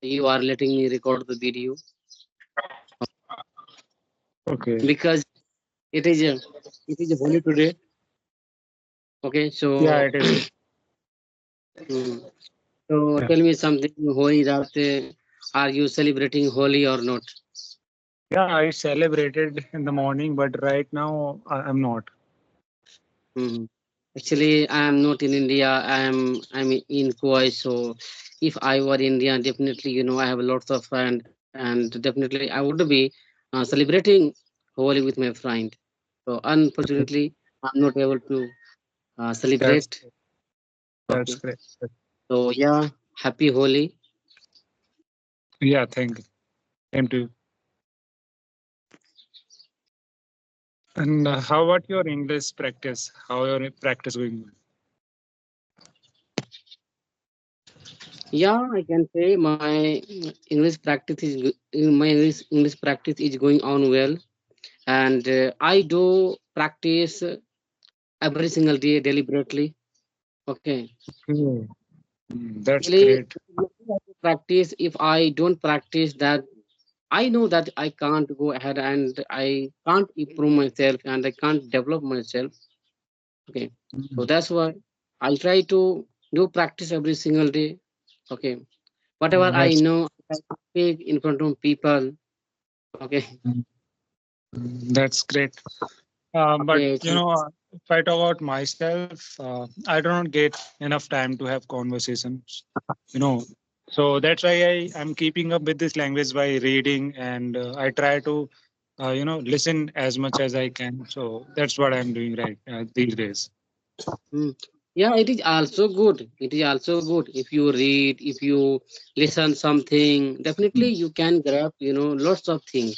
you are letting me record the video Okay. because it is a it is a holy today. Okay, Yeah, so it is. mm, so Yeah. tell me something. Holi that are you celebrating Holi or not? Yeah, I celebrated in the morning, but right now I'm not. Mhm. Actually, I am not in India. I'm in Kuwait. So, if I were Indian, definitely I have lots of friends, and definitely I would be celebrating Holi with my friend. So, unfortunately, I'm not able to That's celebrate. that's Okay. great. So, yeah, happy Holi. Yeah, thank you. Same to you. And how about your English practice? How your practice going? Yeah, I can say my English practice is my English practice is going on well, and I do practice every single day deliberately. Okay. Okay. That's Actually, great. practice, if I don't practice that, I know that I can't go ahead and I can't improve myself and I can't develop myself. Okay. So Mm. that's why I try to do practice every single day. Okay. Whatever I That's know, I speak in front of people. Okay. mm, that's great. But Okay. you So, know, if I talk about myself, I do not get enough time to have conversations. You know, so that's why I'm keeping up with this language by reading, and I try to, listen as much as I can. So that's what I'm doing right these days. mm, yeah, it is also good. It is also good if you read, if you listen something, definitely Mm. you can grab, lots of things.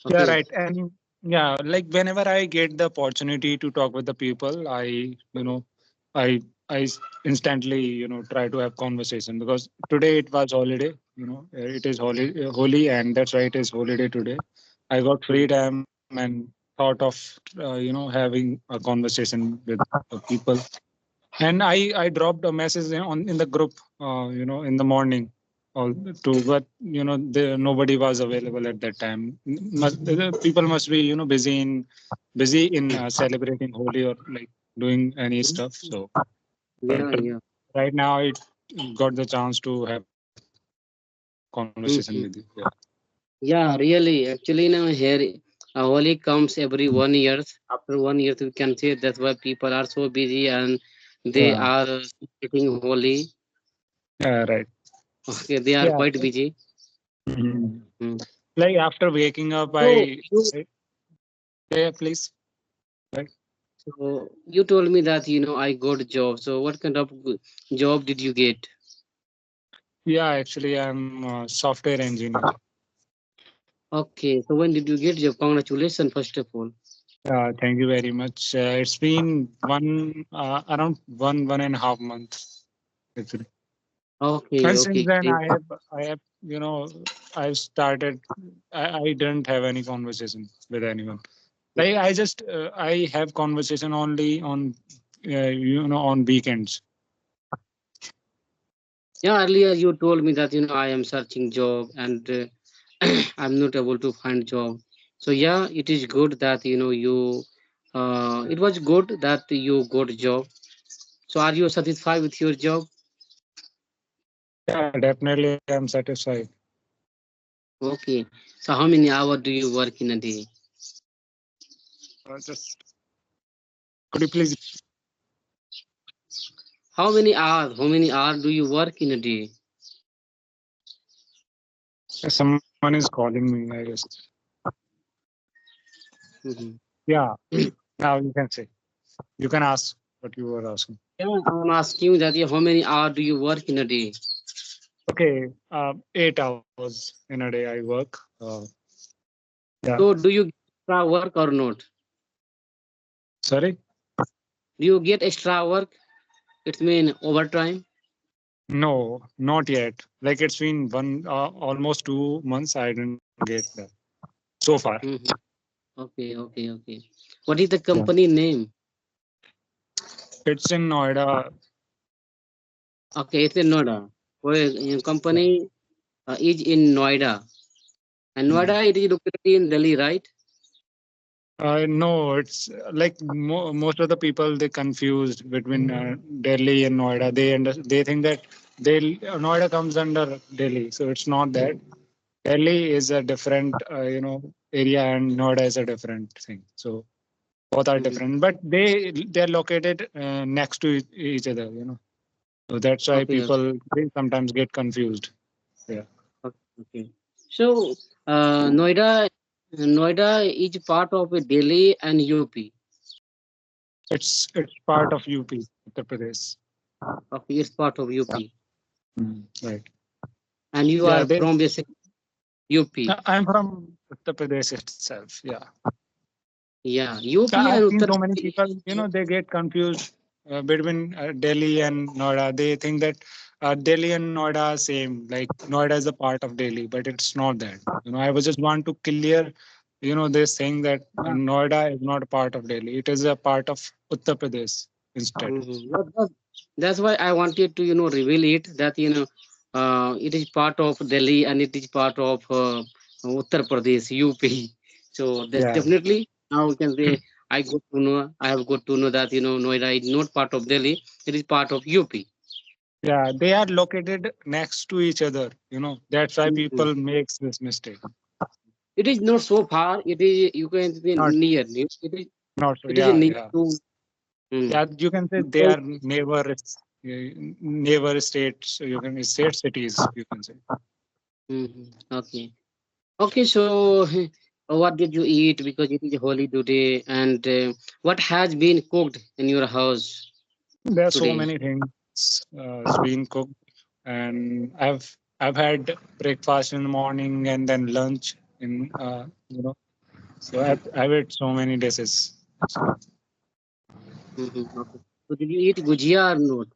Yeah, Okay. right. And yeah, like whenever I get the opportunity to talk with the people, I instantly, try to have conversation because today it was holiday. It is holy, and that's why it is holiday today. I got free time and thought of, having a conversation with people. And I dropped a message in the group, in the morning, all but nobody was available at that time. The people must be busy in celebrating Holi or like doing any stuff. So, but Yeah, yeah. right now I got the chance to have conversation with you. Mhm. Yeah. Yeah, really. Actually, now here, Holi comes every 1 year. After 1 year, we can say that's why people are so busy and they Yeah. are getting Holi. Yeah. Right. Okay, they are Yeah. quite busy. Mhm. Mm. Like after waking up, So, yeah, please. Right. you told me that I got a job. So, what kind of job did you get? Yeah, actually, I'm a software engineer. Okay, so when did you get job? Congratulations, first of all. Thank you very much. It's been around 1.5 months actually. Okay, And since okay, then, great. I have, I've started. I didn't have any conversation with anyone. Like I have conversation only on, on weekends. Yeah, earlier you told me that I am searching job and I'm not able to find job. So yeah, it is good that you. It was good that you got job. So are you satisfied with your job? Yeah, definitely, I'm satisfied. Okay. So how many hours do you work in a day? Just could you please? How many hours? How many hours do you work in a day? Someone is calling me. I guess. Mhm. Yeah. Now you can say. You can ask what you were asking. Yeah, I'm asking you that how many hours do you work in a day? Okay, 8 hours in a day I work. Yeah. So do you get extra work or not? Sorry? Do you get extra work? It mean overtime. No, not yet. Like it's been almost 2 months. I didn't get that so far. Mhm. Okay, okay, okay. What is the Yeah. company name? It's in Noida. Okay, it's in Noida. Well, your Yeah. company. is in Noida. And Hmm. Noida, it is located in Delhi, right? No, it's like most of the people they confused between Delhi and Noida. They think that Noida comes under Delhi, so it's not that. Delhi is a different area, and Noida is a different thing. So both are Mhm. different, but they're located next to each other. So that's why Okay, people they sometimes get confused. Yeah, okay, okay. So, Noida is part of Delhi and UP. it's part of UP, Uttar Pradesh. Okay, it's part of UP. Right. And you Yeah, are from basically UP. I'm from Uttar Pradesh itself. Yeah. Yeah, UP I've and seen Uttar so many Pradesh. people, they get confused between Delhi and Noida. They think that Delhi and Noida are same. Like Noida is a part of Delhi, but it's not that. I was just want to clear, this thing that Noida is not a part of Delhi. It is a part of Uttar Pradesh instead. Mhm. That's why I wanted to, reveal it that, it is part of Delhi and it is part of Uttar Pradesh, UP. So that's Yeah. definitely now we can say I have got to know that, Noida is not part of Delhi, it is part of UP. Yeah, they are located next to each other. That's why Mhm. people makes this mistake. It is not so far, it is, you can say Not, near, not so. it is a Yeah, near yeah. to, mm. Yeah, you can say they are neighbor states. You can state cities. You can say. Mhm. Okay. Okay, so what did you eat because it is a holy today, and what has been cooked in your house There are so today? many things is being cooked, and I've had breakfast in the morning and then lunch in So I've had so many dishes. Actually. Okay. So did you eat gujia or not?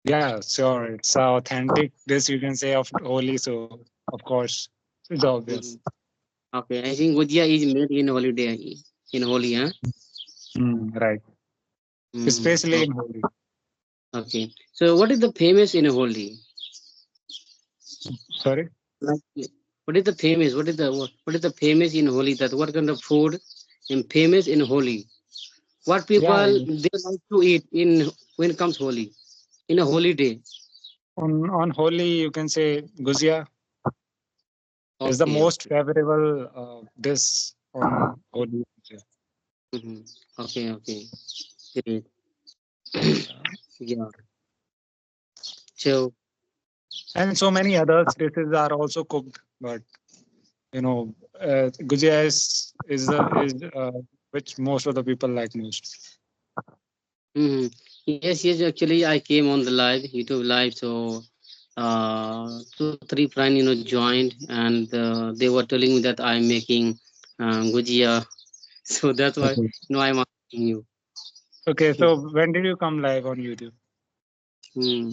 Yeah, sure. It's a authentic dish. You can say of Holi. So of course, it's obvious. Mhm. Okay, I think gujia is made in holiday in Holi, huh? Right. Especially in Okay. Holi. Okay. So what is the famous in Holi? Sorry. Like, what is the famous? What is the famous in Holi? That what kind of food is famous in Holi? What Yeah, people they like to eat in when it comes Holi in a holiday? on Holi you can say guzia is the Okay, most okay. favorable dish on Holi. Mhm. Okay, okay. Great. Yeah. So, And so many other dishes are also cooked, but gujia is which most of the people like most. mhm. Yes, yes. Actually, I came on the live YouTube live. So, two, three friends, joined, and they were telling me that I'm making gujia. So that's why, Okay. I'm asking you. Okay, so when did you come live on YouTube? Hmm.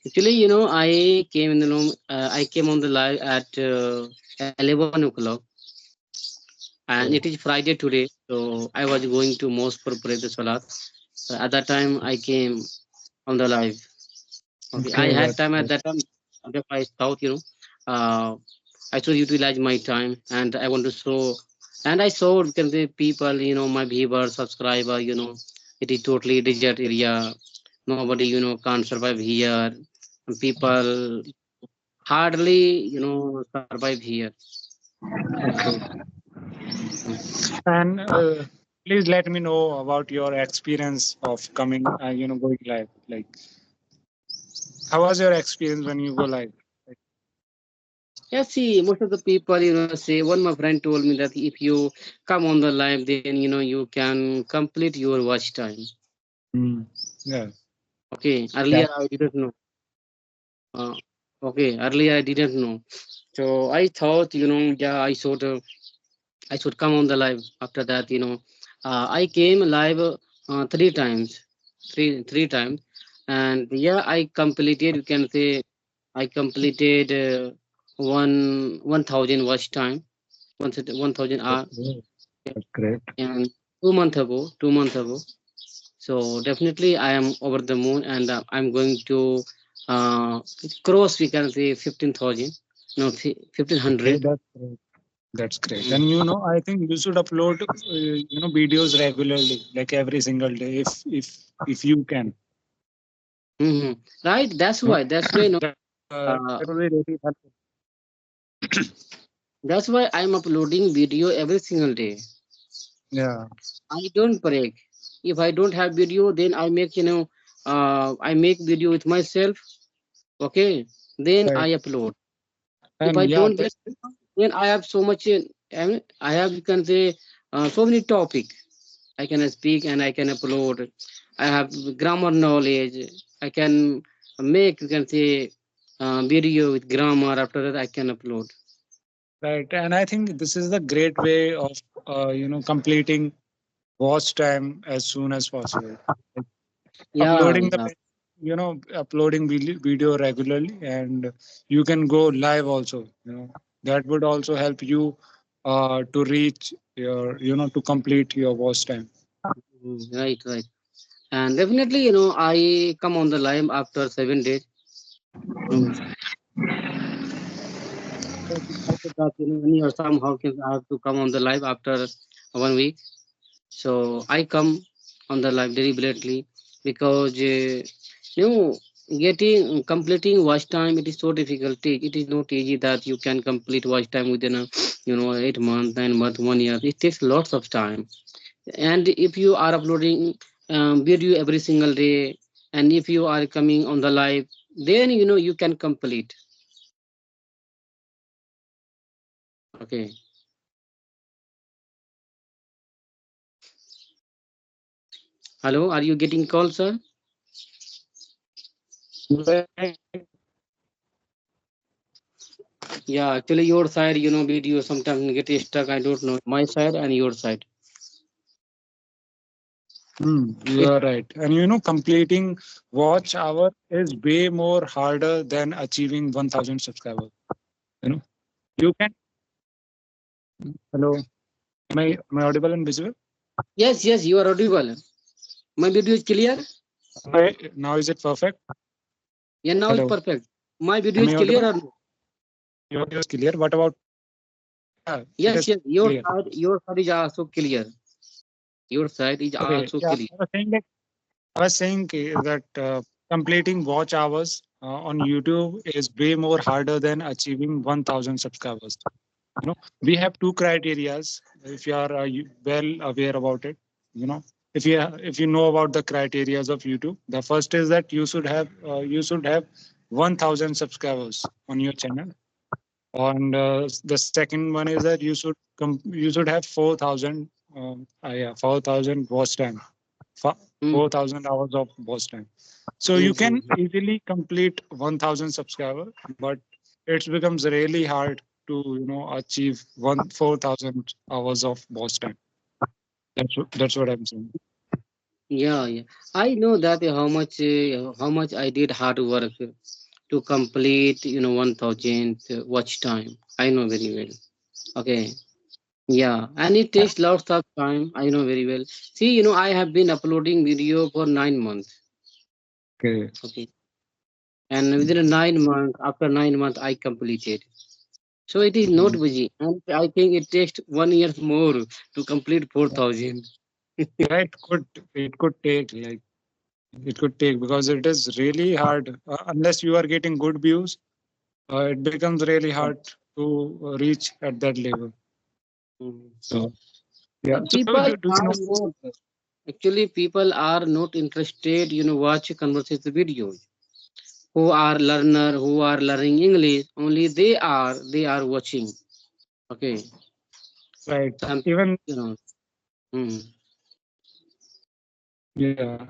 Actually, I came in the room. I came on the live at 11 o'clock, and it is Oh, Friday today. So I was going to mosque for pray the salat. So at that time, I came on the live. Okay, I okay, had that's time at good. that time. Just I thought, I should utilize my time, and I want to show. And I saw can the people, my viewers, subscriber, it is totally desert area. Nobody, can't survive here. And people hardly, survive here. Okay. Mhm. And please let me know about your experience of coming, going live. Like, how was your experience when you go live? Like, Yeah, see, most of the people, say, one my friend told me that if you come on the live, then, you can complete your watch time. mm, yeah, Okay, that, earlier I didn't know. Uh, okay, earlier I didn't know. So I thought, yeah, I should come on the live. After that, I came live three times, three times, and yeah, I completed. You can say I completed 1,000 watch time, 1,000 that's hour, great. That's great. and 2 months ago, 2 months ago. So definitely, I am over the moon, and I'm going to uh, cross. We can say 15,000. No, Okay, 1500. that's great. That's great. Mm-hmm. And I think you should upload videos regularly, like every single day, if you can. Mm-hmm. Right. That's No, why. That's why. No. that Uh, will be really helpful. that's why I'm uploading video every single day. Yeah. I don't break. If I don't have video, then I make I make video with myself. Okay. Then Right. I upload. If I And yeah, don't get, then I have so much. I have, you can say, so many topic I can speak and I can upload. I have grammar knowledge. I can make, you can say, video with grammar. After that, I can upload. right. And I think this is the great way of completing watch time as soon as possible. Like Yeah, uploading the yeah. uploading video regularly, and you can go live also. That would also help you to reach your to complete your watch time. Right, right. And definitely, I come on the live after 7 days. Mm. So because of that, any or somehow I have to come on the live after 1 week. So I come on the live deliberately because getting completing watch time, it is so difficult. It is not easy that you can complete watch time within a 8 months, 9 months, 1 year. It takes lots of time. And if you are uploading video every single day, and if you are coming on the live, then you can complete. Okay. Hello, are you getting call, sir? Yeah, actually your side, video sometimes get stuck. I don't know my side and your side. You It, are right. And completing watch hour is way more harder than achieving 1,000 subscribers. You know, you can. Hello, am I audible and visible? yes, yes, you are audible. My video is clear. Now is it perfect? Yeah, now it's Hello, perfect. My video am is I clear audible? or no? Your audio is clear. What about? Yeah, it Yes, is yes, clear. your side is also clear. Your side is Okay. also Yeah, clear. I was saying that completing watch hours on YouTube is way more harder than achieving 1,000 subscribers. We have two criterias. If you are well aware about it, you know, if you know about the criterias of YouTube, the first is that you should have 1,000 subscribers on your channel, and the second one is that you should have 4,000 4,000 watch time, Mm, 4,000 hours of watch time. So you can mm, easily complete 1,000 subscribers, but it becomes really hard to achieve 4,000 hours of watch time. That's what I'm saying. yeah, yeah. I know that how much I did hard work to complete 1,000 watch time. I know very well. Okay. Yeah, and it takes lots of time. I know very well. See, I have been uploading video for 9 months. Okay. Okay, and within a 9 months, after 9 months, I completed. So it is not Mhm. busy, and I think it takes 1 year more to complete 4,000. Yeah, it could take because it is really hard unless you are getting good views. It becomes really hard to reach at that level. Mhm. So yeah. So People do you are know? not actually people are not interested. Watch conversation videos. Who are learner, who are learning English? Only they are watching. Okay, Right. some Even you know. Mm. yeah.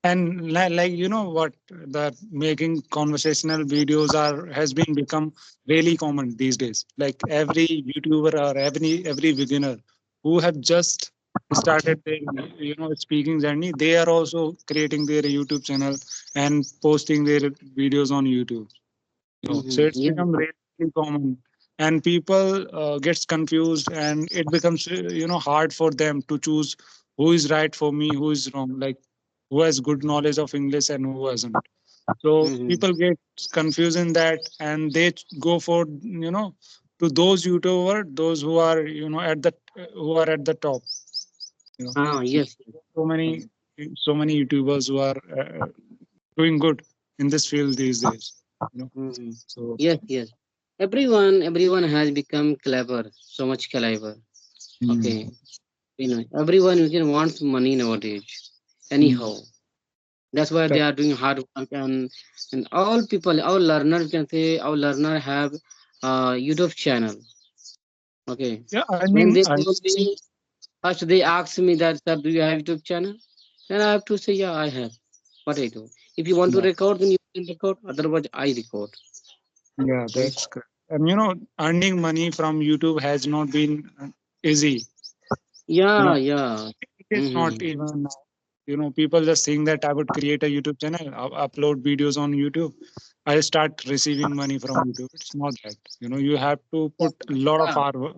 And like what, that making conversational videos are has been become really common these days. Like every YouTuber or every beginner who have just started their speaking journey, they are also creating their YouTube channel and posting their videos on YouTube. So Mm-hmm. it's Yeah. become really common, and people gets confused, and it becomes hard for them to choose who is right for me, who is wrong, like who has good knowledge of English and who hasn't. So Mm-hmm. people get confused in that, and they go for, to those YouTuber, those who are, who are at the top. You know, Ah, because yes. so many so many YouTubers who are doing good in this field these days. You know, Mm-hmm. so Yes, yes. Everyone has become clever, so much clever. mm, Okay. Everyone you can wants money nowadays. mm, Anyhow. That's why they correct. are doing hard work, and all people, our learners can say our learner have YouTube channel. Okay. Yeah, When earning, they earning. told me first, they asked me that, sir, do you have YouTube channel? Then I have to say, yeah, I have. What I do. If you want to Yeah, record, then you can record. Otherwise, I record. yeah, Hmm? that's correct. And earning money from YouTube has not been easy. You Yeah, know, yeah. it is not Mm-hmm. even now. People just saying that I would create a YouTube channel, upload videos on YouTube, I'll start receiving money from YouTube. It's not that. You have to put a lot of Yeah. hard work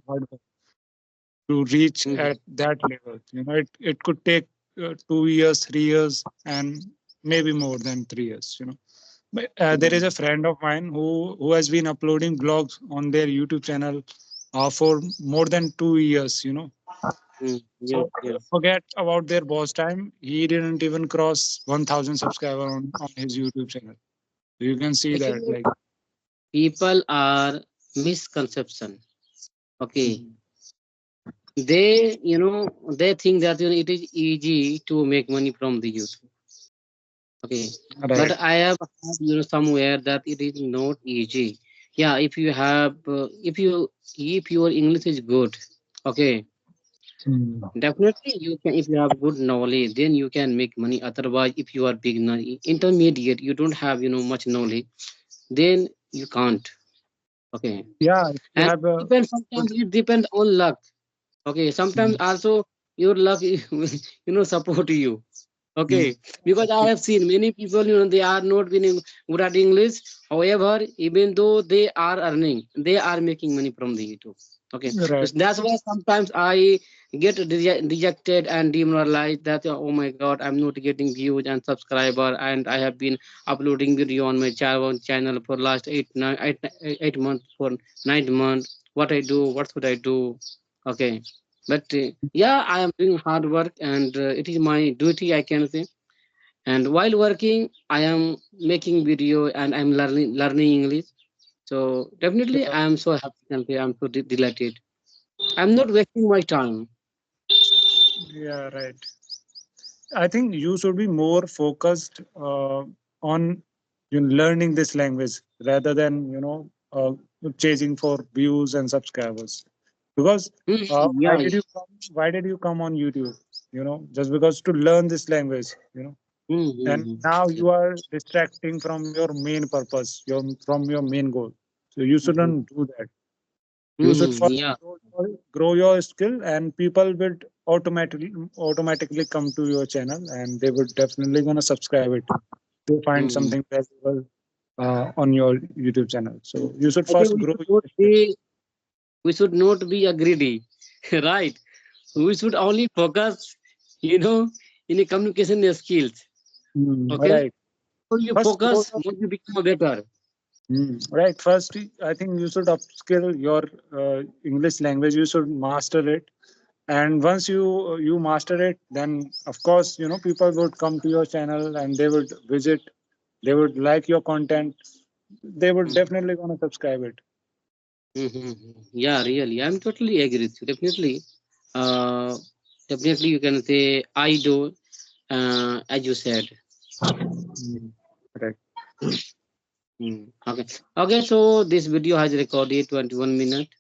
to reach Mm-hmm. at that level. It could take 2 years, 3 years, and maybe more than 3 years. But there is a friend of mine who has been uploading blogs on their YouTube channel for more than 2 years. Mm-hmm. Yes, So yes. forget about their boss time. He didn't even cross 1,000 subscriber on his YouTube channel. So you can see that, Actually, like, people are misconception. Okay. mm, They think that it is easy to make money from the YouTube. Okay, but right. I have heard, somewhere that it is not easy. Yeah, if your English is good, okay, Mm, definitely you can. If you have good knowledge, then you can make money. Otherwise, if you are beginner, intermediate, you don't have much knowledge, then you can't. Okay, yeah, if you and have a sometimes good. it depends on luck. Okay, sometimes Mm, also your luck, support you. mm, Okay, because I have seen many people, they are not being good at English. However, even though they are earning, they are making money from the YouTube. Okay, so right. that's why sometimes I get dejected and demoralized that, oh my God, I'm not getting views and subscriber, and I have been uploading video on my channel for last 8 months, for 9 months. What I do? What should I do? Okay, but yeah, I am doing hard work, and it is my duty, I can say. And while working, I am making video and I'm learning English. So definitely, I am so happy and I'm so delighted. I'm not wasting my time. Yeah, right. I think you should be more focused on learning this language rather than chasing for views and subscribers. Because Yeah, yeah. why did you come on YouTube? Just because to learn this language. And Mm-hmm. now Yes. you are distracting from your main purpose, from your main goal. So you Mm-hmm. shouldn't do that. You should Mm-hmm. first Yeah. grow your skill, and people will automatically come to your channel, and they would definitely gonna subscribe it. They find Mm-hmm. something valuable on your YouTube channel. So you should Okay, first we grow should not your skill. be we should not be a greedy, right? We should only focus, you know, in the communication skills. Okay, Right. so you First grow focus, more you become better. right. First, I think you should upskill your English language. You should master it, and once you master it, then of course people would come to your channel and they would visit. They would like your content. They would definitely gonna subscribe it. Mm-hmm. Yeah, really. I'm totally agree with you. Definitely. Uh, definitely you can say I do, as you said. Mm, right. Okay. Okay, so this video has recorded 21 minutes.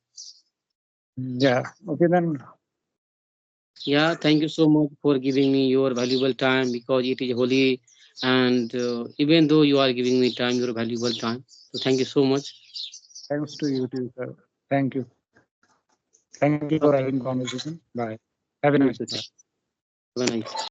Yeah. Okay then. Yeah, thank you so much for giving me your valuable time because it is holy, and even though you are giving me time, your valuable time. So thank you so much. Thanks to you too, sir. Thank you. Thank you for having Okay. conversation. Bye. Have a nice Thank day. you. Have a nice